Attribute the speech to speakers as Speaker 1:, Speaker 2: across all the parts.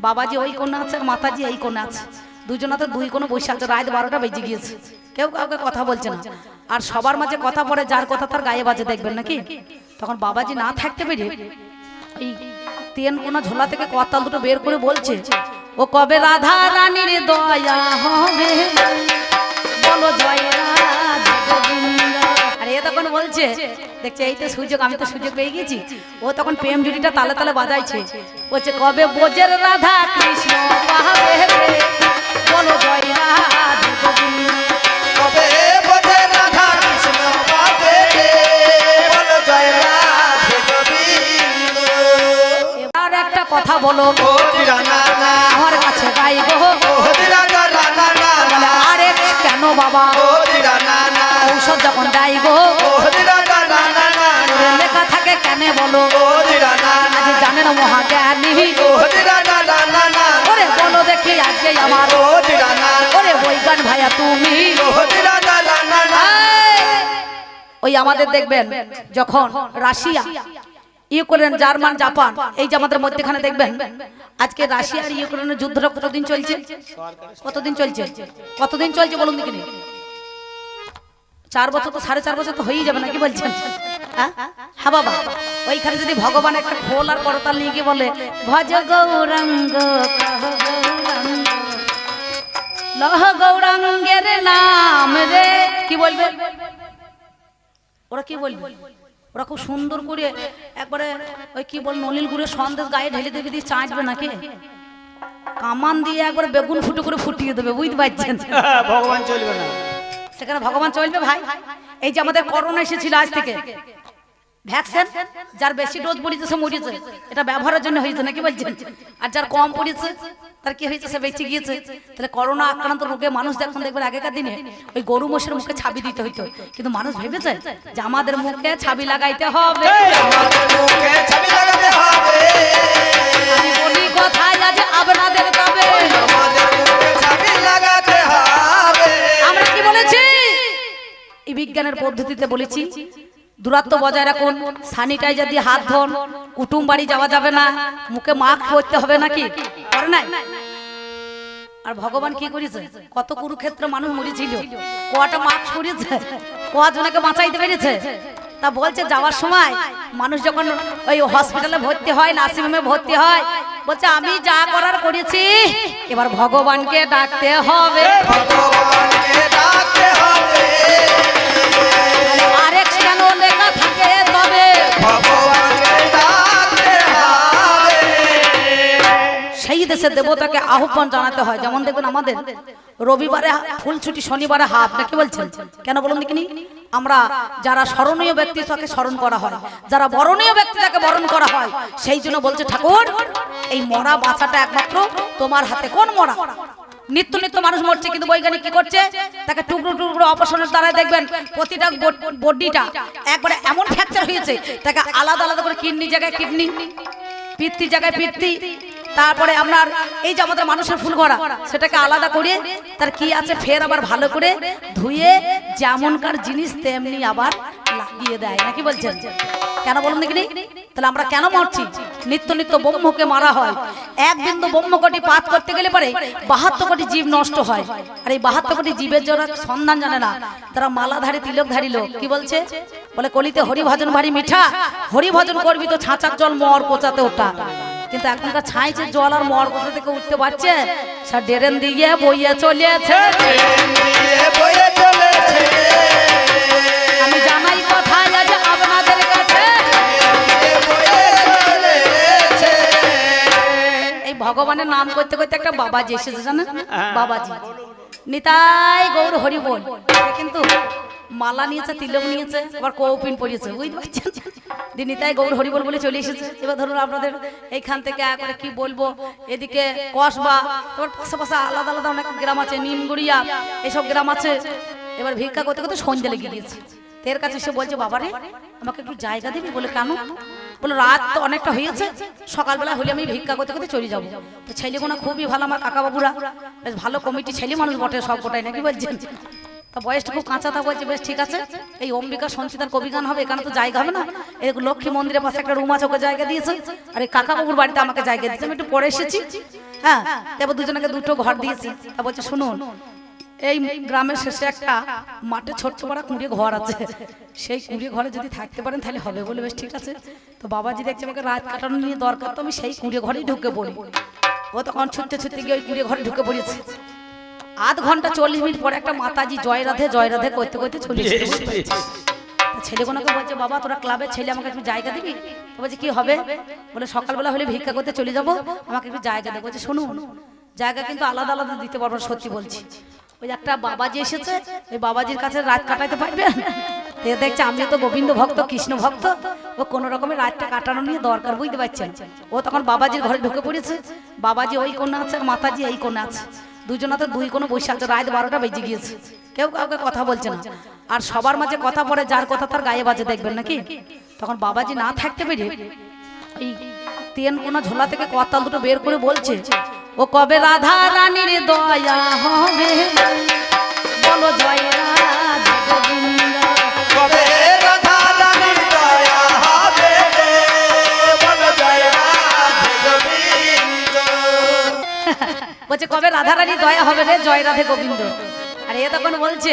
Speaker 1: বাবাজি ওই কোণে আছে আর মাতাজি এই কোণে আছে, দুজনাতে দুই কোণে বসে আছে। রাত 12টা বেজে গিয়েছে, কেউ কাউকে কথা বলছে না। আর সবার মাঝে কথা পড়ে, যার কথা তার গায়ে বাজে, দেখবেন নাকি? তখন বাবাজি না থাকতে পেরে এই তেন কোনা ঝোলা থেকে কতাল দুটো বের করে বলছে, ও কবে রাধা রানীর দয়া হবে বলো জয় রাধা গোবিন্দ। আর এ তখন বলছে, দেখছে এই তো সুযোগ, আমি তো সুযোগ পেয়ে গেছি। ও তখন প্রেম জুড়িটা তালে তালে বাজাইছে, বলছে কবে বোঝের রাধা কৃষ্ণ পাবে বলো জয় রাধা গোবিন্দ।
Speaker 2: কবে বোঝের রাধা কৃষ্ণ পাবে বলো জয় রাধা গোবিন্দ।
Speaker 1: এবার একটা কথা বলো,
Speaker 2: ও দিরা না না
Speaker 1: আমার কাছে গাইবো,
Speaker 2: ও দিরা না না না
Speaker 1: বলে আরে কেন বাবা,
Speaker 2: ও দিরা না না
Speaker 1: ঔষধ যখন গাইবো
Speaker 2: ও দিরা না না না
Speaker 1: লেখা থাকে কেন বলো,
Speaker 2: ও দিরা না না
Speaker 1: আজ জানেন মহাজ্ঞানী,
Speaker 2: ও দিরা না না না
Speaker 1: ওরে বলো দেখি আজকে আমার,
Speaker 2: ও দিরা না
Speaker 1: ওরে বৈজ্ঞান ভাইয়া তুমি।
Speaker 2: ও দিরা না না না
Speaker 1: ওই আমাদের দেখবেন যখন রাশিয়া, ইউক্রেন, জার্মান, জাপান, এই যে আমাদের মধ্যখানে দেখবেন আজকে রাশিয়া আর ইউক্রেনের যুদ্ধটা কতদিন চলছে? কতদিন চলছে? কতদিন চলছে বলুন দেখিনি? 4 বছর তো 4.5 বছর তো হয়েই যাবে না, কি বলছেন? হ্যাঁ বাবা, ওইখানে যদি ভগবান একটা খোল আর করতাল নিয়ে গিয়ে বলে ভজ গৌরাঙ্গ লহ গৌরাঙ্গের নাম রে, কি বলবে ওরা? কি বলবে ওরা? খুব সুন্দর করে একবারে ওই কি বল নলিল গুড়ের সন্দেশ গায়ে ঢেলে দেবে, দিয়ে চাটবে নাকি কামান দিয়ে একবারে বেগুন ফুটো করে ফুটিয়ে দেবে, বুঝতে পারছেন?
Speaker 2: ভগবান চলবে না,
Speaker 1: সেখানে ভগবান চলবে ভাই? এই যে আমাদের করোনা এসেছিল আজ থেকে, ভ্যাকসিন যার বেশি ডোজ পড়েছে সে মরেছে, এটা ব্যবহারের জন্য হয়েছে নাকি বলছেন? আর যার কম পড়েছে তার কি হয়েছে? সে বেঁচে গিয়েছে। তাহলে করোনা আক্রান্ত রোগে মানুষ যখন দেখবেন আগেকার দিনে ওই গরু মোষের মুখে ছাবি দিতে হইতো, কিন্তু মানুষ ভেবেছে যে আমাদের মুখে ছাবি লাগাইতে হবে।
Speaker 2: আমাদের মুখে ছবি লাগাতে হবে,
Speaker 1: আমি বলি কোথায় আজ আপনাদের তবে,
Speaker 2: আমাদের মুখে ছবি লাগাতে হবে।
Speaker 1: আমরা কি বলেছি? এই বিজ্ঞানের পদ্ধতিতে বলেছি দূরত্ব বজায় রাখুন, স্যানিটাইজার দিয়ে হাত ধোন, কুটুম বাড়ি যাওয়া যাবে না, মুখে মাস্ক পরতে হবে নাকি? করে নাই? আর ভগবান কি করেছে? কত কুরুক্ষেত্র মানুষ মরেছিল, কটা মাস্ক পরেছে, কজনকে বাঁচাইতে পেরেছে। তা বলছে যাওয়ার সময় মানুষ যখন ওই হসপিটালে ভর্তি হয়, নার্সিং হোমে ভর্তি হয়, বলছে আমি যা করার করেছি, এবার ভগবানকে ডাকতে হবে।
Speaker 2: ভগবানকে ডাকতে হবে,
Speaker 1: আরেক কেন লেখা থাকে তবে
Speaker 2: ভগবানকে ডাকতে হবে।
Speaker 1: সেই দেশের দেবতাকে আহ্বান জানাতে হয়। যেমন দেখবেন আমাদের রবিবারে ফুল ছুটি, শনিবারে হাফ, নাকি বলছেন? কেন বলুন দেখিনি? আমরা যারা স্মরণীয় ব্যক্তি তাকে স্মরণ করা হয়, যারা বরণীয় ব্যক্তি তাকে বরণ করা হয়। সেই জন্য বলছে ঠাকুর এই মরা বাঁচাটা একমাত্র তোমার হাতে। কোন মরা? নিত্য নিত্য মানুষ মরছে, কিন্তু বৈজ্ঞানিক কি করছে? তাকে টুকরো টুকরো অপারেশনের দ্বারা দেখবেন প্রতিটা বডিটা একবারে এমন ফ্র্যাকচার হয়েছে, তাকে আলাদা আলাদা করে কিডনি জায়গায় কিডনি, পিত্তি জায়গায় পিত্তি, তারপরে আপনার এই যে আমাদের মানুষের ফুল করা সেটাকে আলাদা করে তার কি আছে ফের আবার ভালো করে ধুয়ে যেমনকার জিনিস তেমনি আবার লাগিয়ে দেয়, নাকি বলছেন? কেন বলুন দেখিনি? তাহলে আমরা কেন মরছি? নিত্য নিত্য ব্রহ্মকে মারা হয়। এক বিন্দু ব্রহ্ম কোটি পাত করতে গেলে পরে 72 কোটি জীব নষ্ট হয়। আর এই 72 কোটি জীবের যারা সন্ধান জানে না, তারা মালাধারী তিলকধারী লোক কি বলছে? বলে কলিতে হরি ভজন ভারী মিঠা, হরি ভজন করবি তো ছাঁচার জল মর কোচাতে ওঠা। কিন্তু এখনকার ছাইছে জল আর মর কোথা থেকে উঠতে পারছে? স্যার ডেরেন দিয়ে বইয়ে চলেছে। আমি জানাই কোথায় আজ আপনাদের কাছে, এই ভগবানের নাম করতে করতে একটা বাবাজি এসেছে, জানেন? বাবাজি নিতাই গৌর হরি বল, কিন্তু মালা নিয়েছে, তিলক নিয়েছে, আবার কৌপিন পরিয়েছে, বুঝতে পারছেন? নিতাই গৌর হরি বল বলে চলে এসেছে। এবার ধরুন আপনাদের এইখান থেকে একবারে কি বলবো, এদিকে কসবা, তারপর পাশাপাশি আলাদা আলাদা অনেক গ্রাম আছে, নিমগুড়িয়া, এইসব গ্রাম আছে। এবার ভিক্ষা করতে করতে সন্ধ্যা লেগে গিয়েছে। তের কাছে এসে বলছে বাবারে আমাকে একটু জায়গা দিবি? বলে কেন? বলে রাত তো অনেকটা হয়েছে, সকালবেলা হলে আমি ভিক্ষা করতে করতে চলে যাবো। তো ছেলেগুলো খুবই ভালো, আমার কাকা বাবুরা বেশ ভালো কমিটি ছেলে মানুষ বটে সব গোটাই, নাকি বলছেন? তা বয়সটা খুব কাঁচা, তা বলছে বেশ ঠিক আছে, এই অম্বিকা সঞ্চিতার কবিগান হবে, এখানে তো জায়গা হবে না, এই লক্ষ্মী মন্দিরের পাশে একটা রুম আছে, ওকে জায়গা দিয়েছে, আর এই কাকা বাবুর বাড়িতে আমাকে জায়গা দিয়েছে, আমি একটু পরে এসেছি, হ্যাঁ, তারপর দুজনকে দুটো ঘর দিয়েছি। তা বলছে শুনুন, এই গ্রামের শেষে একটা মাঠে ছোট্ট পাড়া কুঁড়ে ঘর আছে, সেই কুঁড়ে ঘরে যদি থাকতে পারেন তাহলে হবে। বলে বেশ ঠিক আছে। তো বাবাজি দেখছে আমাকে রাত কাটানো নিয়ে দরকার, তো আমি সেই কুঁড়ে ঘরেই ঢুকে পড়ি। ও তখন ছুটতে ছুটতে গিয়ে ওই কুঁড়ে ঘরে ঢুকে পড়েছে। আধ ঘন্টা 40 মিনিট পরে একটা মাতাজি জয় রাধে করতে করতে চলে এসেছে। ছেলেগুলোকে বলছে বাবা তোরা ক্লাবের ছেলে, আমাকে একটু জায়গা দিবি? তো বলছে কি হবে? বলে সকালবেলা হলে ভিক্ষা করতে চলে যাবো, আমাকে একটু জায়গা দেবো। বলছে শুনুন, জায়গা কিন্তু আলাদা আলাদা দিতে পারবো, সত্যি বলছি। ওই একটা বাবাজি এসেছে, ওই বাবাজির কাছে রাত কাটাইতে পারবেন? দেখছে আমিও তো গোবিন্দ ভক্ত, কৃষ্ণ ভক্ত, ও কোনো রকমের রাতটা কাটানো নিয়ে দরকার, বুঝতে পারছেন। ও তখন বাবাজির ঘরে ঢুকে পড়েছে। বাবাজি ওই কোণে আছে আর মাতাজি এই কোণে আছে, দুজনা তো দুই কোনো বসে আছে। রাত 12টা বেজে গিয়েছে, কেউ কাউকে কথা বলছে না। আর সবার মাঝে কথা পড়ে, যার কথা তার গায়ে বাজে, দেখবেন নাকি। তখন বাবাজি না থাকতে পেরে এই তেন কোনা ঝোলা থেকে কতাল দুটো বের করে বলছে, ও কবে রাধা রানীর দয়া হবে, বলো জয় রাধা গোবিন্দ।
Speaker 2: কবে রাধা রানীর দয়া হবে রে, বলো জয় রাধে গোবিন্দ।
Speaker 1: বলছে কবে রাধা রানীর দয়া হবে রে, জয় রাধে গোবিন্দ। আর এ তখন বলছে,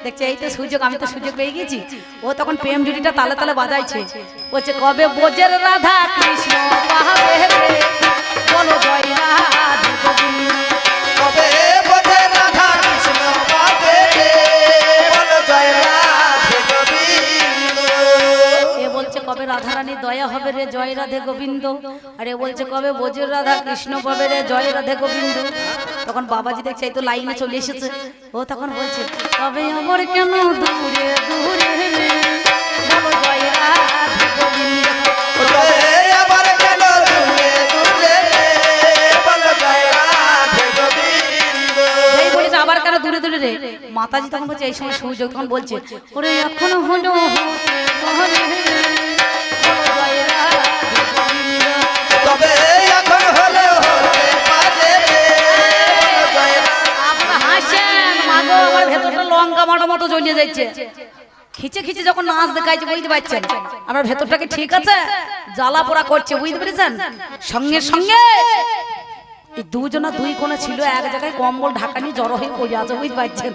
Speaker 1: দেখছে এই তো সুযোগ, আমি তো সুযোগ পেয়ে গেছি। ও তখন প্রেম জুড়িটা তালে তালে বাজাইছে। বলছে কবে বোঝের রাধা কৃষ্ণ পাবে রে, বলো জয় রাধে গোবিন্দ।
Speaker 2: কবে বোঝে রাধা কৃষ্ণ পাবে রে, বলো জয় রাধে গোবিন্দ।
Speaker 1: এ বলছে কবে রাধা রানীর দয়া হবে রে, জয় রাধে গোবিন্দ। আর এ বলছে কবে বোঝের রাধা কৃষ্ণ পাবে রে, জয় রাধে গোবিন্দ। তখন বাবাজি দেখছে এই তো লাইনে চলে এসেছে। ও তখন বলছে তবে আমার কেন দূরে দূরে রে, বলো জয় রাধে গোবিন্দ।
Speaker 2: কবে আবার কেন দূরে দূরে রে, বলো জয় রাধে গোবিন্দ।
Speaker 1: এই বলেছে আবার কেন দূরে দূরে রে, মাতাজি তখন বলছে এই সময় সুযোগ, তখন বলছে ওরে এখনো হলো হরে রে, বলো জয় রাধে গোবিন্দ।
Speaker 2: তবে এখন হলে হতে পারে রে, বলো জয় রাধে।
Speaker 1: আপনারা হাসেন, মাগো আমার ভেতরটা লঙ্কা মাটা মতো জ্বলিয়ে যাচ্ছে। খিচে খিচে যখন নাচ দেখাইছে, বুঝতে পারছেন আমার ভেতরটাকে ঠিক আছে, জ্বালা পোড়া করছে, বুঝতে পেরেছেন। সঙ্গে সঙ্গে এই দুজনা দুই কোণে ছিল, এক জায়গায় কম্বল ঢাকা নিয়ে জড়ো হয়ে পড়ে আছে, বুঝতে পারছেন।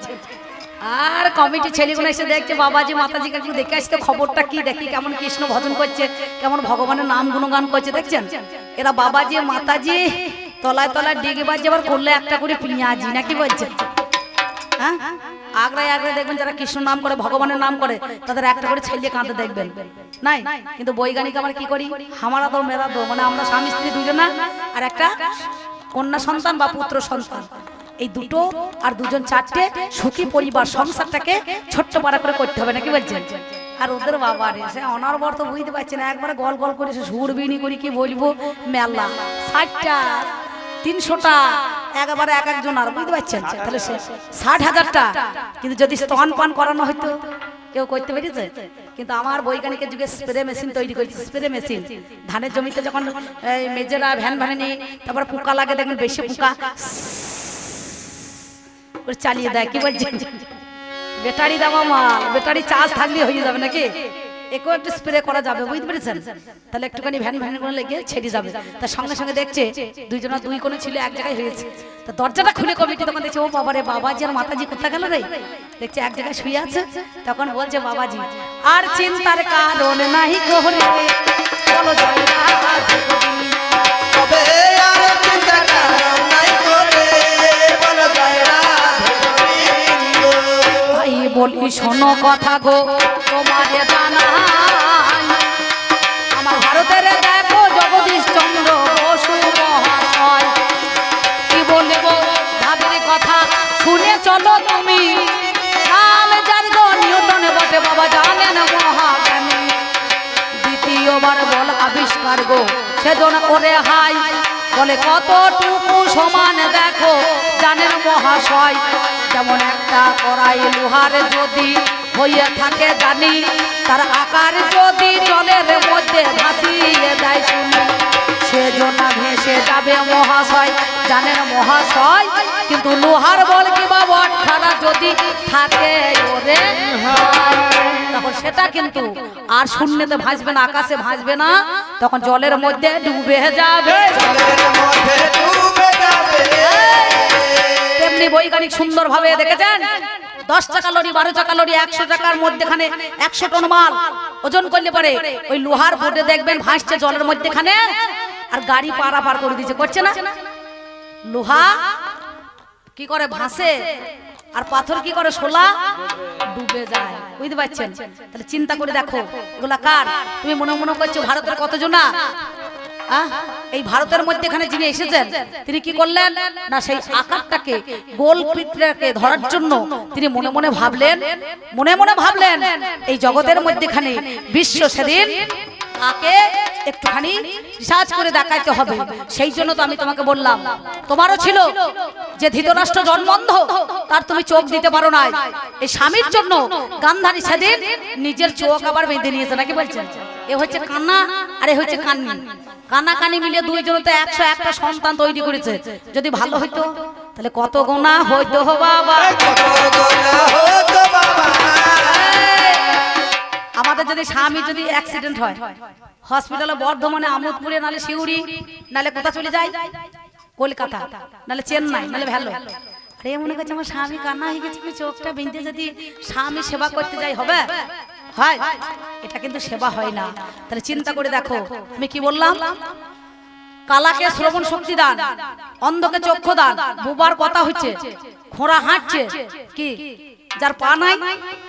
Speaker 1: আর কমিটি ছেলেগুলো এসে দেখছে বাবাজি মাতাজিকে একটু দেখে আসতে, খবরটা কি, দেখি কেমন কৃষ্ণ ভজন করছে, কেমন ভগবানের নাম গুণগান করছে, দেখছেন। এরা বাবাজি মাতাজি তলায় তলায় ডেকে বাজছে, আবার করলে একটা করে পিঁয়াজি, নাকি বলছেন। হ্যাঁ, আগ্রায় আগ্রায় দেখবেন যারা কৃষ্ণ নাম করে, ভগবানের নাম করে, তাদের একটা করে ছেলে কাঁদতে দেখবেন নাই। কিন্তু বৈজ্ঞানিক আমরা কি করি, হামারা দো মেরা দো, মানে আমরা স্বামী স্ত্রী দুজনা আর একটা কন্যা সন্তান বা পুত্র সন্তান, এই দুটো আর দুজন চারটে সুখী পরিবার সংসারটাকে ছোট্ট পাড়া করে করতে হবে, নাকি বলছেন। আর ওদের বাবা রে সে অনর্বর তো বুঝতে পারছে না, একবারে গল গল করে সে সুরবিনি করি, কি বলবো, মেলা 60টা 300টা একবারে এক একজন, আর বুঝতে পারছেন। তাহলে সে 60,000টা, কিন্তু যদি স্তন পান করানো হইতো কেউ করতে পেরেছে। কিন্তু আমার বৈজ্ঞানিকের যুগে স্প্রে মেশিন তৈরি করেছে, স্প্রে মেশিন। ধানের জমিতে যখন মেজেরা ভ্যান ভ্যানে নিয়ে তারপর পোকা লাগে, দেখবেন বেশি পোকা চালিয়ে দেয়, কি বলছেন। ব্যাটারি দেওয়া মাল, ব্যাটারি চার্জ থাকলে হয়ে যাবে নাকি, একেও একটু স্প্রে করা যাবে, বুঝতে পেরেছেন। তাহলে একটুখানি ভ্যান ভ্যান করে লেগে ছেড়ে যাবে। তার সঙ্গে সঙ্গে দেখছে দুইজনা দুই কোণে ছিল, এক জায়গায় হয়েছে। তা দরজাটা খুলে কমিটি তখন দেখছে ও বাবা রে, বাবাজি আর মাতাজি কোথায় গেল রে, দেখছে এক জায়গায় শুয়ে আছে। তখন বলছে বাবাজি আর চিন্তার কারণ নাই করে, বলো জয় রাধে গোবিন্দ।
Speaker 2: কবে আর চিন্তা কারণ নাই করে, বলো জয় রাধে গোবিন্দ।
Speaker 1: তাই বলি শোনো কথা গো তোমার জানাই, আমার ভারতের দেখো জগদীশ চন্দ্র বসু মহাশয়, কি বলবো ভাবের কথা শুনে চলো তুমি, নাম যার গো নিউটন বটে বাবা জানেন মহাজ্ঞানী, দ্বিতীয়বার বল আবিষ্কার গো সেজন করে হাই, বলে কতটুকু সমান দেখো জানেন মহাশয়, যেমন একটা কড়াই লোহার যদি হইয়া থাকে জানি, তার আকার যদি জলের মধ্যে ভাসিয়ে দেয় শুনি, সেজন্য ভেসে যাবে মহাশয় জানেন মহাশয়, কিন্তু লোহার বল কিংবা বটখানা যদি থাকে ওরে তখন সেটা কিন্তু আর শূন্যতে ভাসবে না, আকাশে ভাসবে না, তখন জলের মধ্যে ডুবে যাবে।
Speaker 2: জলের মধ্যে ডুবে যাবে।
Speaker 1: বৈজ্ঞানিক সুন্দর ভাবে দেখেছেন 10 টাকা লরি 12 টাকা লরি 100 টাকার মধ্যেখানে 100 টন মাল ওজন করলে পারে ওই লোহার বোটে দেখবেন ভাসছে জলের মধ্যেখানে আর গাড়ি পারাপার করে দিচ্ছে করছে না লোহা কি করে ভাসে আর পাথর কি করে শোলা ডুবে যায় বুঝতে পারছেন তাহলে চিন্তা করে দেখো এগুলা কার তুমি মনে মনে করছো ভারতের কতজন না এই ভারতের মধ্যেখানে যিনি এসেছেন তিনি কি করলেন না সেই আকারটাকে গোল পিঠটাকে ধরার জন্য তিনি মনে মনে ভাবলেন এই জগতের মধ্যেখানে বিশ্ব সেদিন তাকে একটুখানি রিসার্চ করে দেখাইতে হবে সেই জন্য তো আমি তোমাকে বললাম তোমারও ছিল যে ধৃতরাষ্ট্র জন্মন্ধ তার তুমি চোখ দিতে পারো না এই স্বামীর জন্য গান্ধারী সেদিন নিজের চোখ আবার বেঁধে নিয়েছে নাকি বলছেন এ হচ্ছে কান্না আর এ হচ্ছে কান্নি কানাকানি মিলে দুইজন তো 101টা সন্তান তৈরি করেছে যদি ভালো হইতো তাহলে কত গোনা হইতো বাবা আমাদের যদি স্বামী যদি অ্যাক্সিডেন্ট হয় হসপিটালে বর্ধমানে আমোদপুরে নালে শিউড়ি নালে কোথা চলে যায় কলকাতা নালে চেন্নাই নালে ভ্যালো আরে মনে করছে আমার স্বামী কান্না হয়ে গেছে চোখটা বিঁধে যদি স্বামী সেবা করতে যাই হবে হয় এটা কিন্তু সেবা হয় না তাহলে চিন্তা করে দেখো আমি কি বললাম কালাকে শ্রবণ শক্তি দান অন্ধকে চক্ষু দান বুবার কথা হচ্ছে খোঁড়া হাঁটছে কি যার পা নাই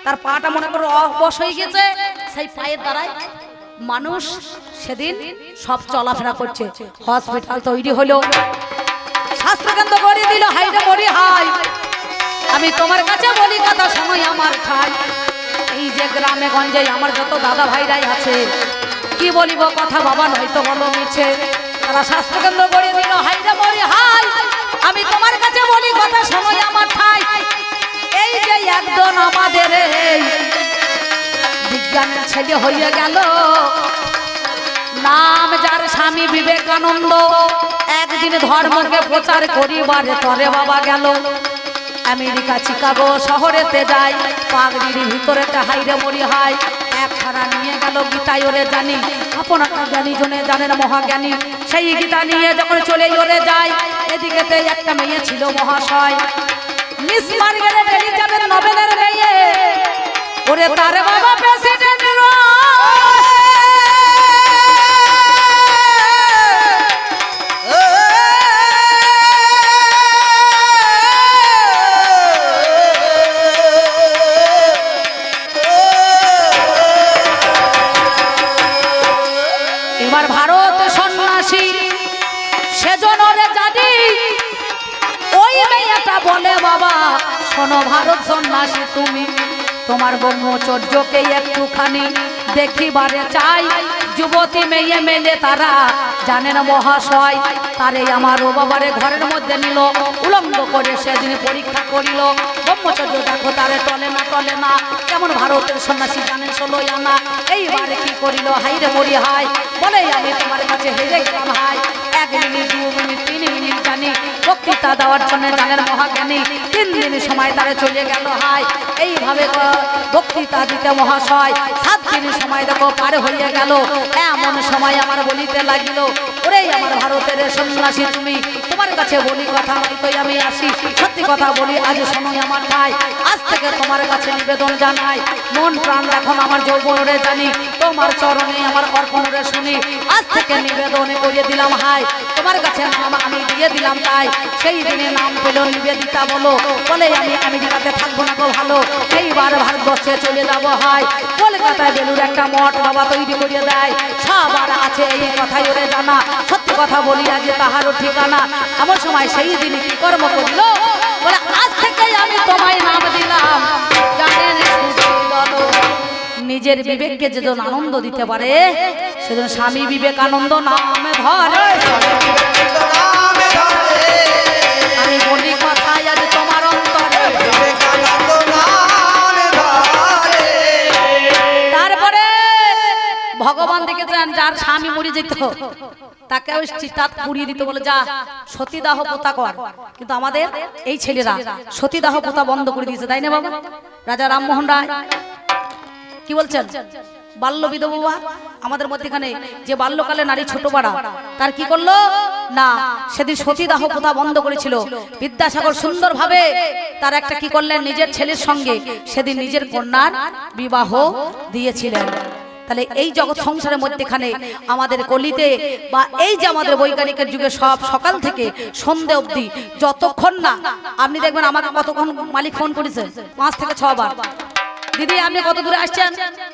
Speaker 1: তার পাটা মনে করো অবশ হয়ে গেছে সেই পায়ের দ্বারাই মানুষ সেদিন সব চলাফেরা করছে হসপিটাল তৈরি হলো স্বাস্থ্যকেন্দ্র করে দিল হাইরে মরি হাই আমি তোমার কাছে বলি কথা সময় আমার ঠাই এই যে গ্রামে গঞ্জে আমার যত দাদা ভাইরাই আছে কি বলিব কথা বাবা নয়তো বলো মিছে তারা স্বাস্থ্যকেন্দ্র করে দিল হাইরে মরি হাই আমি তোমার কাছে বলি কথা সময় আমার ঠাই এই যে একজন আমাদের এই বিজ্ঞানের ছেলে হয়ে গেল নাম যার স্বামী বিবেকানন্দ একদিন ধর্মকে প্রচার করিবারে তরে বাবা গেল আমেরিকা চিকাগো শহরেতে যায় পাগড়ির ভিতরেতে হাইরে মরি হয় একখানা নিয়ে গেল গীতায় ওরে জানি আপনারা জ্ঞানী জনে জানেন মহাজ্ঞানী সেই গীতা নিয়ে যখন চলে ওরে যায় এদিকেতে একটা মেয়ে ছিল মহাশয় মিস মার্গারেট এলিজাবেথ নোবেলের মেয়ে ওরে তার বাবা প্রেসিডেন্ট এবার ভারত সন্ন্যাসী সেজন্য রে জানি ওই মেয়েটা বলে বাবা শোনো ভারত সন্ন্যাসী তুমি তোমার ব্রহ্মচর্যকে একটুখানি দেখিবারে চাই যুবতী মেয়ে মেলে তারা জানেন মহাশয় তারে আমার ও বাবারে ঘরের মধ্যে নিল উলঙ্গ করে সেদিন পরীক্ষা করিল ব্রহ্মচর্য দেখো তারে টলে না কেমন ভারতের সন্ন্যাসী জানেন 16 আনা এইবারে কি করিল হাইরে মরি হাই বলে আমি তোমার কাছে হেরে গেলাম হাই 1 মিনিট 2 মিনিট 3 মিনিট জানি বক্তৃতা দেওয়ার জন্য জানেন মহাজ্ঞানী 3 দিন সময় তারে চলে গেল হাই এইভাবে বক্তৃতা দিতে মহাশয় 7 দিন সময় দেখো পার হয়ে গেল এমন সময় আমার বলিতে লাগিল ওরে আমার ভারতের সন্ন্যাসী তুমি তোমার কাছে বলি কথা হয়তো আমি আসি সত্যি কথা বলি আজ সময় আমার নাই আজ থেকে তোমার কাছে নিবেদন জানাই মন প্রাণ এখন আমার যৌবনরে জানি তোমার চরণে আমার অর্পণরে শুনি আজ থেকে নিবেদনে করে দিলাম হাই তোমার কাছে নাম আমি দিয়ে দিলাম তাই সেই দিনে নাম পেল নিবেদিতা বলে আমি আমেরিকাতে থাকবো না গো ভালো এইবার ভারতবর্ষে চলে যাব হাই কলকাতায় বেলুর একটা মঠ বাবা তৈরি করে দেয় সবার আছে এই কথাই ওরে জানা সত্যি কথা বলি আজ তাহারও ঠিকানা এমন সময় সেই দিন কি কর্ম করিল বলে আজ থেকে আমি তোমায় নাম দিলাম জানেন নিজের বিবেককে যেজন আনন্দ দিতে পারে সেজন স্বামী বিবেকানন্দ নাম ধরে আমি বলি কথাই আজ তোমার অন্তরে তারপরে ভগবান দেখেছেন যার স্বামী মরে যেত তাকে ওই চিতা পুড়িয়ে দিতে বলে যা সতীদাহ প্রথা কর কিন্তু আমাদের এই ছেলেরা সতীদাহ প্রথা বন্ধ করে দিয়েছে তাই না বাবা রাজা রামমোহন রায় কি বলছেন বাল্য বিধবা আমাদের মধ্যেখানে যে বাল্যকালে নারী ছোট পাড়া তার কি করলো না সেদিন সতীদাহ প্রথা বন্ধ করেছিল। বিদ্যাসাগর সুন্দরভাবে তার একটা কি করলেন নিজের ছেলের সঙ্গে সেদিন নিজের কন্যার বিবাহ দিয়েছিলেন। তাহলে এই জগৎ সংসারের মধ্যেখানে আমাদের কলিতে বা এই যে আমাদের বৈজ্ঞানিকের যুগে সব সকাল থেকে সন্ধে অবধি যতক্ষণ না আপনি দেখবেন আমাকে কতক্ষণ মালিক ফোন করেছে 5 থেকে 6 বার, দিদি আপনি কত দূরে আসছেন,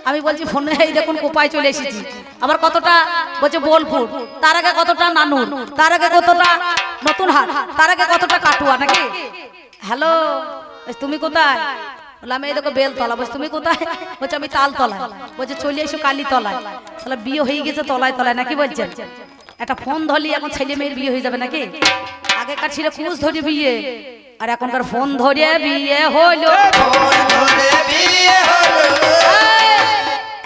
Speaker 1: আমি বলছি ফোনে এই দেখুন কোপায় চলে এসেছি, আবার কতটা বলছে বোলপুর, তার আগে কতটা নানুর, তার আগে কতটা নতুন হাট, তার আগে কতটা কাটুয়া নাকি। হ্যালো তুমি কোথায়, বললাম এই দেখো বেলতলা। বলছি তুমি কোথায়, বলছে আমি তালতলায়। বলছে চলে এসো কালীতলায়। তাহলে বিয়ে হয়ে গেছে তলায় তলায় নাকি বলছেন। একটা ফোন ধরলি এখন ছেলে মেয়ের বিয়ে হয়ে যাবে নাকি। আগেকার ছিল কুচ ধরে বিয়ে, আর এখনকার ফোন ধরে বিয়ে হলো।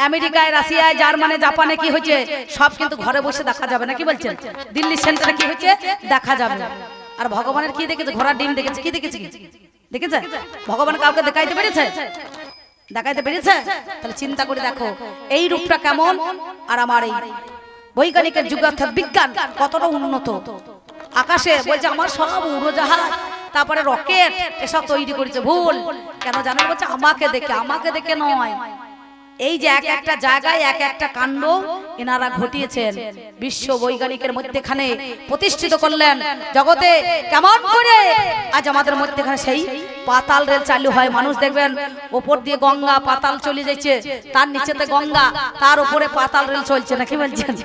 Speaker 1: আমেরিকায়, রাশিয়ায়, জার্মানি, জাপানে কি হয়েছে সব কিন্তু ঘরে বসে দেখা যাবে নাকি বলছেন। দিল্লি সেন্টারে কি হয়েছে দেখা যাবে। আর ভগবানের কি দেখেছে, ঘোড়ার ডিম দেখেছে, কি দেখেছে, দেখেছে ভগবান কাউকে দেখাইতে পেরেছে, দেখাইতে পেরেছে। তাহলে চিন্তা করে দেখো এই রূপটা কেমন, আর আমার এই বৈজ্ঞানিকের যুগ অর্থাৎ বিজ্ঞান কতটা উন্নত। আকাশে বলছে আমার সব উড়োজাহাজ তারপরে রকেট এসব তৈরি করেছে, ভুল কেন জানেন, বলছে আমাকে দেখে নয়। এই যে এক একটা জায়গায় এক একটা কাণ্ড এনারা ঘটিয়েছেন, বিশ্ব বৈজ্ঞানিকের মধ্যেখানে প্রতিষ্ঠিত করলেন জগতে। কেমন করে আজ আমাদের মধ্যেখানে সেই পাতাল রেল চালু হয়, মানুষ দেখবেন ওপর দিয়ে গঙ্গা পাতাল চলে যাচ্ছে, তার নিচেতে গঙ্গা, তার উপরে পাতাল রেল চলছে নাকি বলছেন।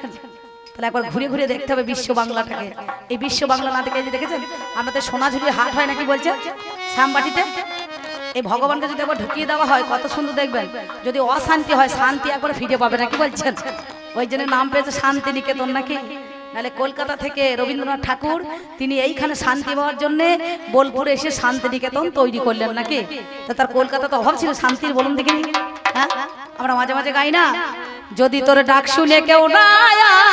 Speaker 1: তাহলে একবার ঘুরে ঘুরে দেখতে হবে বিশ্ব বাংলাটাকে। এই বিশ্ব বাংলা না দেখে দেখেছেন আমাদের সোনাঝুরির হাট হয় নাকি বলছে শ্যামবাটিতে। এই ভগবানকে যদি একবার ঢুকিয়ে দেওয়া হয় কত সুন্দর দেখবেন। যদি অশান্তি হয় শান্তি একবার ফিরে পাবে নাকি বলছেন। ওই জন্য নাম পেয়েছে শান্তি নিকেতন নাকি। নাহলে কলকাতা থেকে রবীন্দ্রনাথ ঠাকুর তিনি এইখানে শান্তি পাওয়ার জন্য বোলপুরে এসে শান্তি নিকেতন তৈরি করলেন নাকি। তো তার কলকাতা তো অভাব ছিল শান্তির, বলুন দেখিনি। হ্যাঁ আমরা মাঝে মাঝে গাই না, যদি তোর ডাক শুনে কেউ না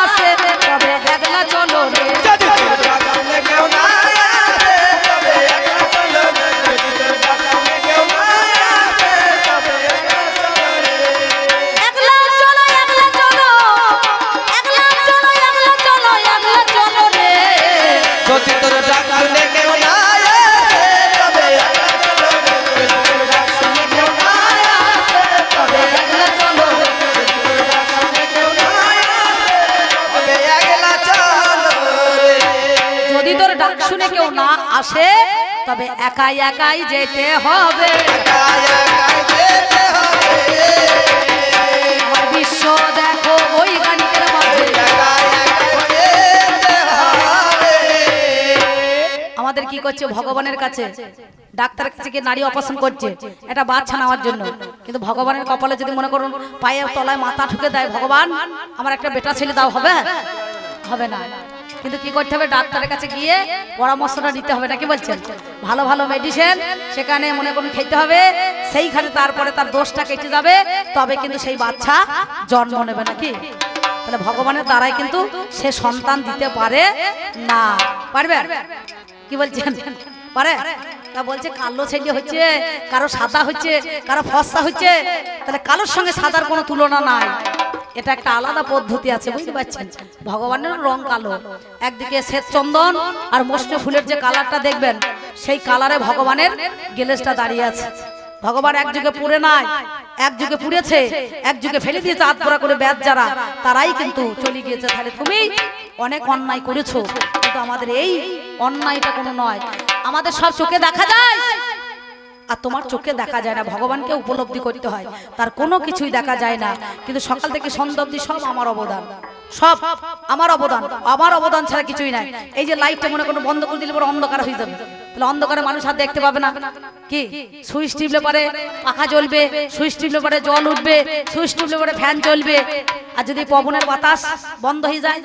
Speaker 1: আসে তবে একলা চলো রে,
Speaker 2: যদি তোর ডাক শুনে কেউ না আসে তবে একলা চলো রে, যদি তোর ডাক শুনে কেউ না আসে তবে একলা চলো রে,
Speaker 1: একলা চলো একলা চলো একলা চলো একলা চলো একলা চলো রে,
Speaker 2: যদি তোর ডাক শুনে কেউ না আসে তবে একলা চলো রে, যদি তোর ডাক শুনে কেউ না আসে
Speaker 1: তবে একলা চলো রে। যদি তোর ডাক শুনে কেউ না আসে তবে একাই একাই যেতে হবে, আমার বিশ্ব দেখো বৈজ্ঞানিকের মাঝে। আমাদের কি করছে ভগবানের কাছে, ডাক্তারের কাছে গিয়ে নারী অপারেশন করছে একটা বাচ্চা নেওয়ার জন্য, কিন্তু ভগবানের কপালে যদি মনে করুন পায়ের তলায় মাথা ঠুকে দেয়, ভগবান আমার একটা বেটা ছেলে দাও, হবে হবে না। কিন্তু কি করতে হবে, ডাক্তারের কাছে গিয়ে পরামর্শটা নিতে হবে নাকি বলছেন। ভালো ভালো মেডিসিন সেখানে মনে করুন খেতে হবে, সেইখানে তারপরে তার দোষটা কেটে যাবে, তবে কিন্তু সেই বাচ্চা জন্ম নেবে নাকি। তাহলে ভগবানের দ্বারাই কিন্তু সে সন্তান দিতে পারে না, পারবে কি বলছেন পারে। তা বলছে কালো ছেলে হচ্ছে, কারো সাদা হচ্ছে, কারো ফর্সা হচ্ছে, তাহলে কালোর সঙ্গে সাদার কোনো তুলনা নাই। এটা একটা আলাদা পদ্ধতি আছে, বুঝতে পারছেন। ভগবানের রং কালো, একদিকে শ্বেত চন্দন আর মৌসুমী ফুলের যে কালারটা দেখবেন সেই কালারে ভগবানের গেলেসটা দাঁড়িয়ে আছে। ভগবান এক যুগে পুড়ে নাই, এক যুগে পুড়েছে, এক যুগে ফেলে দিয়েছে আত্মরা করে ব্যাধ যারা, তারাই কিন্তু চলে গিয়েছে। তাহলে তুমি অনেক অন্যায় করেছো, কিন্তু আমাদের এই অন্যায়টা কোনো নয়। আমাদের সব চোখে দেখা যায় আর তোমার চোখে দেখা যায় না। ভগবানকে উপলব্ধি করতে হয়, তার কোনো কিছুই দেখা যায় না, কিন্তু সকাল থেকে সন্ধ্যা অবধি সব আমার অবদান, সব আমার অবদান, আমার অবদান ছাড়া কিছুই নাই। এই যে লাইটটা মনে করো বন্ধ করে দিলে পরে অন্ধকার হয়ে যাবে, তাহলে অন্ধকারে মানুষ আর দেখতে পাবে না। কি সুইচ টিপলে পরে পাখা জ্বলবে, সুইচ টিপলে পরে জল উঠবে, সুইচ টিপলে পরে ফ্যান চলবে। আর যদি পবনের বাতাস বন্ধ হয়ে যায়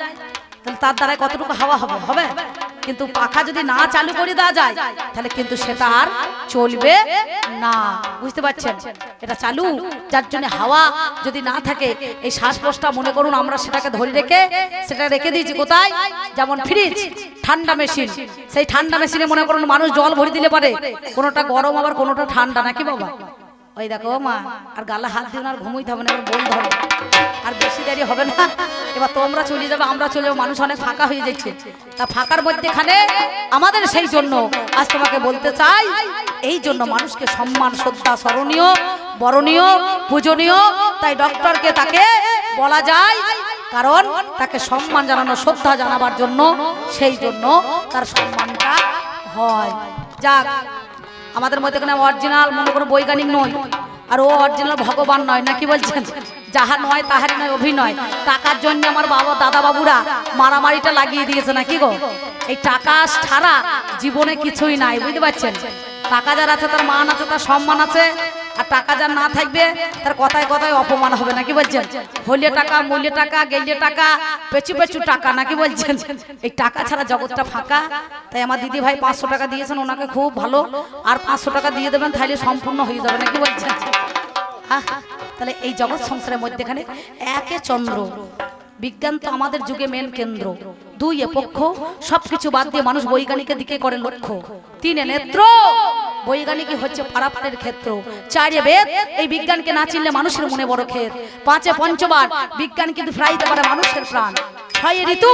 Speaker 1: তাহলে তার দ্বারা কতটুকু হাওয়া হবে, হবে। কিন্তু পাখা যদি না চালু করে দেওয়া যায় তাহলে কিন্তু সেটা আর চলবে না, বুঝতে পারছেন। এটা চালু, যার জন্য হাওয়া যদি না থাকে এই শ্বাস প্রশ্বাস মনে করুন আমরা সেটাকে ধরে রেখে সেটা রেখে দিয়েছি কোথায়, যেমন ফ্রিজ ঠান্ডা মেশিন, সেই ঠান্ডা মেশিনে মনে করুন মানুষ জল ভরে দিলে পারে, কোনোটা গরম আবার কোনোটা ঠান্ডা নাকি বাবা, ওই দেখো মা, আর গালে হাত দিও না, আর ঘুমোইতে হবে না, এবার বল ধরো, আর বেশি দেরি হবে না। এবার তোমরা চলে যাবে, আমরা চলে যাবো, মানুষ অনেক ফাঁকা হয়ে যাচ্ছে। তা ফাঁকার মধ্যেখানে আমাদের সেই জন্য আজ তোমাকে বলতে চাই, এই জন্য মানুষকে সম্মান শ্রদ্ধা স্মরণীয় বরণীয় পূজনীয়, তাই ডক্টরকে তাকে বলা যায়, কারণ তাকে সম্মান জানানো শ্রদ্ধা জানাবার জন্য, সেই জন্য তার সম্মানটা হয়। যাক, আমাদের মধ্যে কোনো অরিজিনাল মনে কোনো বৈজ্ঞানিক নয়, আর ও অরিজিনাল ভগবান নয়, নাকি বলছেন? যাহা নয় তাহারই নয় অভিনয়। টাকার জন্য আমার বাবা দাদা বাবুরা মারামারিটা লাগিয়ে দিয়েছে, নাকি গো? এই টাকা ছাড়া জীবনে কিছুই নাই, বুঝতে পারছেন? টাকা যার আছে তার মান আছে, তার সম্মান আছে, আর টাকা যার না থাকবে তার কথায় কথায় অপমান হবে, নাকি বলছেন? হলে টাকা, মূল্যে টাকা, গেলে টাকা, পেছু পেছু টাকা, নাকি বলছেন? এই টাকা ছাড়া জগৎটা ফাঁকা। তাই আমার দিদি ভাই 500 টাকা দিয়েছেন, ওনাকে খুব ভালো, আর 500 টাকা দিয়ে দেবেন, তাহলে সম্পূর্ণ হয়ে যাবে, নাকি বলছেন? তাহলে এই জগৎ সংসারের মধ্যেখানে একে চন্দ্র, বিজ্ঞান তো আমাদের যুগে মেন কেন্দ্র, দুই এ পক্ষ, সবকিছু বাদ দিয়ে মানুষ বৈজ্ঞানিকের দিকে করে লক্ষ্য, তিনে নেত্র, বৈজ্ঞানিক হচ্ছে পারাপারের ক্ষেত্র, চারে বেদ, এই বিজ্ঞানকে না চিনলে মানুষের মনে বড় ক্ষেত, পাঁচে পঞ্চবার, বিজ্ঞান কিন্তু ফ্রাইতে পারে মানুষের প্রাণ, ছয় ঋতু,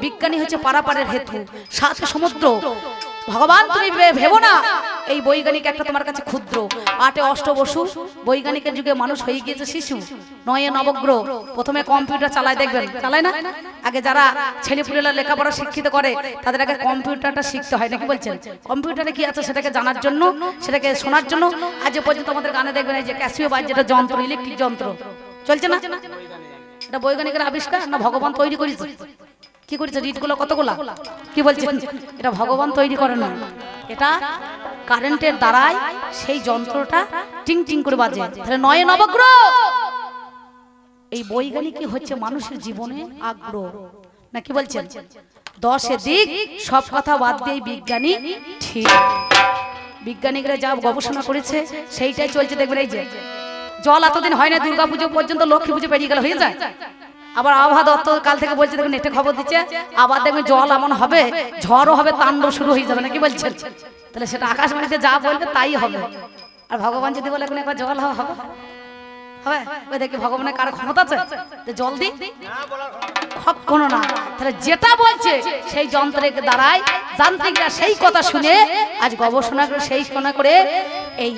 Speaker 1: বিজ্ঞানী হচ্ছে পারাপারের হেতু, সাথে সমুদ্র, ভগবান তুমি ভেবো না এই বৈজ্ঞানিক একটা তোমার কাছে ক্ষুদ্র, আটে অষ্টবসু, বৈজ্ঞানিকের যুগে মানুষ হয়ে গিয়েছে শিশু, নয়ে নবগ্রহ, প্রথমে কম্পিউটার চালায়, দেখবেন চালায় না? আগে যারা ছেলেপুলেরা লেখাপড়া শিক্ষিত করে তাদের আগে কম্পিউটারটা শিখতে হয়, নাকি বলছেন? কম্পিউটারে কি আছে সেটাকে জানার জন্য, সেটাকে শোনার জন্য, আজ পর্যন্ত আমাদের গানে দেখবেন এই যে ক্যাসিও বাজ, যেটা যন্ত্র, ইলেকট্রিক যন্ত্র চলছে না, এটা বৈজ্ঞানিকের আবিষ্কার না ভগবান তৈরি করেছে? কি করেছে? রিটগুলো কতগুলা, কি বলছেন? এটা ভগবান তৈরি করে না, এটা কারেন্টের দ্বারাই সেই যন্ত্রটা টিং টিং করে বাজে। তাহলে নয় নবগ্রহ, এই বৈজ্ঞানিকই হচ্ছে মানুষের জীবনে আগ্রহ, নাকি বলছেন? 10 দিক, সব কথা বাদ দিয়ে বিজ্ঞানী ঠিক, বিজ্ঞানীরা যা গবেষণা করেছে সেইটাই চলছে। দেখবেন এই যে জল এতদিন হয় না, দুর্গা পুজো পর্যন্ত, লক্ষ্মী পুজো পেরিয়ে গেল, হয়ে যায়। আবার আবহাওয়া দপ্তর কাল থেকে বলছে, দেখবেন নেটে খবর দিচ্ছে, আবার দেখবেন জল এমন হবে, ঝড়ও হবে, তাণ্ডব শুরু হয়ে যাবে, নাকি বলছেন? তাহলে সেটা আকাশবাণীতে যা বলবে তাই হবে। আর ভগবান যদি বলে এখন একবার জল হবে, হবে? ওই দেখি ভগবানের কারো ক্ষমতা আছে যে জল দি? কখনো না। তাহলে যেটা বলছে সেই যন্ত্রের দ্বারাই যান্ত্রিকরা সেই কথা শুনে আজ গবেষণা করে সেই শোনা করে এই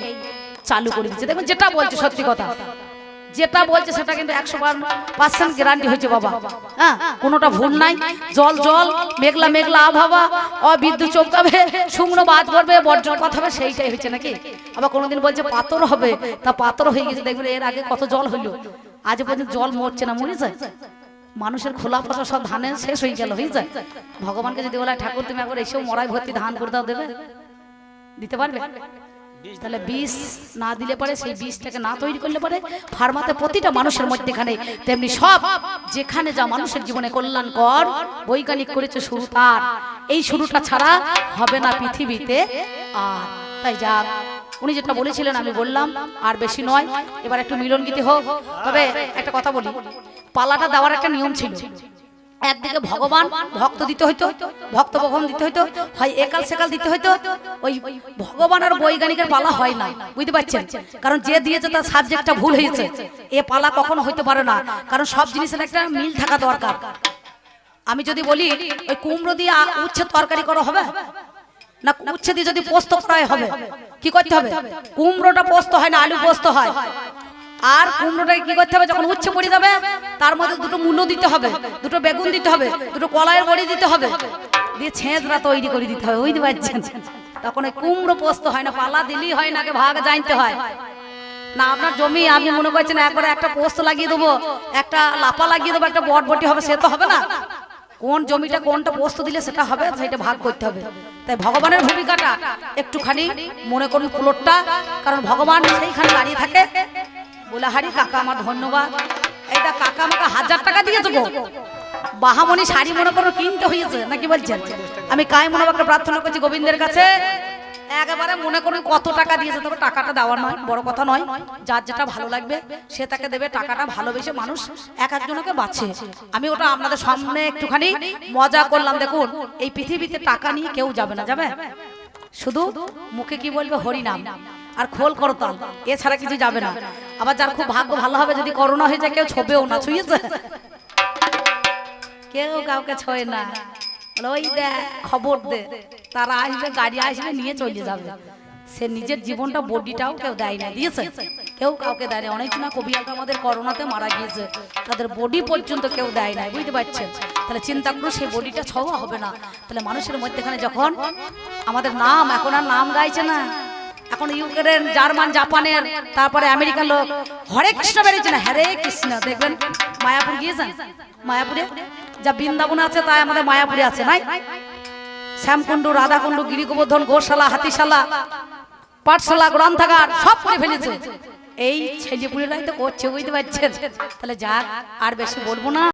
Speaker 1: চালু করে দিচ্ছে। দেখবেন যেটা বলছে সত্যি কথা, যেটা বলছে সেটা কিন্তু 100% গ্যারান্টি হয়েছে বাবা, হ্যাঁ, কোনোটা ভুল নাই। জল জল, মেঘলা মেঘলা আবহাওয়া, বিদ্যুৎ চমকাবে, শুকনো বাজ পড়বে, বজ্রপাত হবে, সেইটাই হয়েছে নাকি? আবার কোনোদিন বলছে পাথর হবে, তা পাথর হয়ে গেছে। দেখবেন এর আগে কত জল হইলো, আজ পর্যন্ত জল মরছে না, মরে যায়। মানুষের খোলা পচা সব ধানের শেষ হয়ে গেল, হয়ে যায়। ভগবানকে যদি বলা ঠাকুর তুমি একবার এসেও মরাই ভর্তি ধান করে দাও, দেবে? দিতে পারবে? তাহলে বীজ না দিলে পারে, সেই বীজটাকে না তৈরি করলে পারে ফার্মাতে প্রতিটা মানুষের মধ্যেখানে, তেমনি সব যেখানে যা মানুষের জীবনে কল্যাণকর বৈজ্ঞানিক করেছে শুরু, তার এই শুরুটা ছাড়া হবে না পৃথিবীতে। আর তাই যা উনি যেটা বলেছিলেন আমি বললাম, আর বেশি নয়। এবার একটু মিলন গীতি হোক। তবে একটা কথা বলি, পালাটা দেওয়ার একটা নিয়ম ছিল। একদিকে ভগবান ভক্ত দিতে হইতো, ভক্ত ভগবান দিতে হইতো, হয় একাল সেকাল দিতে হইতো। ওই ভগবান আর বৈজ্ঞানিকের পালা হয় না, বুঝতে পারছেন? কারণ যে দিয়েছে তার সাবজেক্টটা ভুল হয়েছে, এ পালা কখনো হইতে পারে না। কারণ সব জিনিসের একটা মিল থাকা দরকার। আমি যদি বলি ওই কুমড়ো দিয়ে উচ্ছে তরকারি করা হবে না, উচ্ছে দিয়ে যদি পোস্ত করা হবে, কি করতে হবে? কুমড়োটা পোস্ত হয় না, আলু পোস্ত হয়। আর কুমড়োটাকে কি করতে হবে? যখন উচ্ছে পড়ে যাবে তার মধ্যে দুটো মূলো দিতে হবে, দুটো বেগুন দিতে হবে, দুটো কলাইয়ের বড়ি দিতে হবে, দিয়ে ছেঁচড়া তৈরি করে দিতে হবে, বুঝতে পারছেন? তখন ওই কুমড়ো পোস্ত হয় না, পালা দিলেই হয় না, ভাগ জানতে হয় না। আপনার জমি আপনি মনে করছেন একবারে একটা পোস্ত লাগিয়ে দেবো, একটা লাপা লাগিয়ে দেবো, একটা বটবটি হবে, সে তো হবে না। কোন জমিটা কোনটা পোস্ত দিলে সেটা হবে, সেটা ভাগ করতে হবে। তাই ভগবানের ভূমিকাটা একটুখানি মনে করুন প্লটটা, কারণ ভগবান সেইখানে দাঁড়িয়ে থাকে। বলে হারি কাকা আমার ধন্যবাদ, এইটা কাকা আমাকে 1000 টাকা দিয়েছে গো, বাহামণি শাড়ি মনে করো কিনতে হয়েছে, নাকি বলছেন? আমি কায় মনে একটা প্রার্থনা করছি গোবিন্দের কাছে, একেবারে মনে করুন কত টাকা দিয়েছে, তবে টাকাটা দেওয়ার নয়, বড় কথা নয়। যার যেটা ভালো লাগবে সে তাকে দেবে। টাকাটা ভালোবেসে মানুষ এক একজনকে বাঁচে। আমি ওটা আপনাদের সামনে একটুখানি মজা করলাম। দেখুন এই পৃথিবীতে টাকা নিয়ে কেউ যাবে না, যাবে? শুধু মুখে কি বলবে? হরি নাম। আর খোল করতাল, এছাড়া কিছু যাবে না। আবার যার খুব ভাগ্য ভালো হবে, যদি করোনা হয়ে যায় কেউ ছবেও না, ছুঁয়েছে কেউ কাউকে ছোঁয় না, বলে ওই দে খবর দে, তারা আসবে, গাড়ি আসবে, নিয়ে চলে যাবে। সে নিজের জীবনটা বডিটাও কেউ দেয় না, দিয়েছে কেউ কাউকে দেয় না। অনেক না কবি আমাদের করোনাতে মারা গিয়েছে, তাদের বডি পর্যন্ত কেউ দেয় না, বুঝতে পারছেন? তাহলে চিন্তা করো সেই বডিটা ছোঁয়া হবে না। তাহলে মানুষের মধ্যেখানে যখন আমাদের নাম, এখন আর নাম গাইছে না, এখন ইউক্রেন, জার্মান, জাপানের, তারপরে আমেরিকার লোক হরে কৃষ্ণ বেরিয়েছে না, হরে কৃষ্ণ। দেখবেন মায়াপুর গিয়েছেন, মায়াপুরে যা বৃন্দাবন আছে তাই আমাদের মায়াপুরে আছে নাই? শ্যামকুণ্ডু, রাধাকুণ্ডু, গিরি গোবর্ধন, গোশালা, হাতিশালা, পাঠশালা, গ্রন্থাগার সব করে ফেলেছে। এই ছেলেপুলেরাই তো করছে, বুঝতে পারছেন? তাহলে যাক, আর বেশি বলবো না।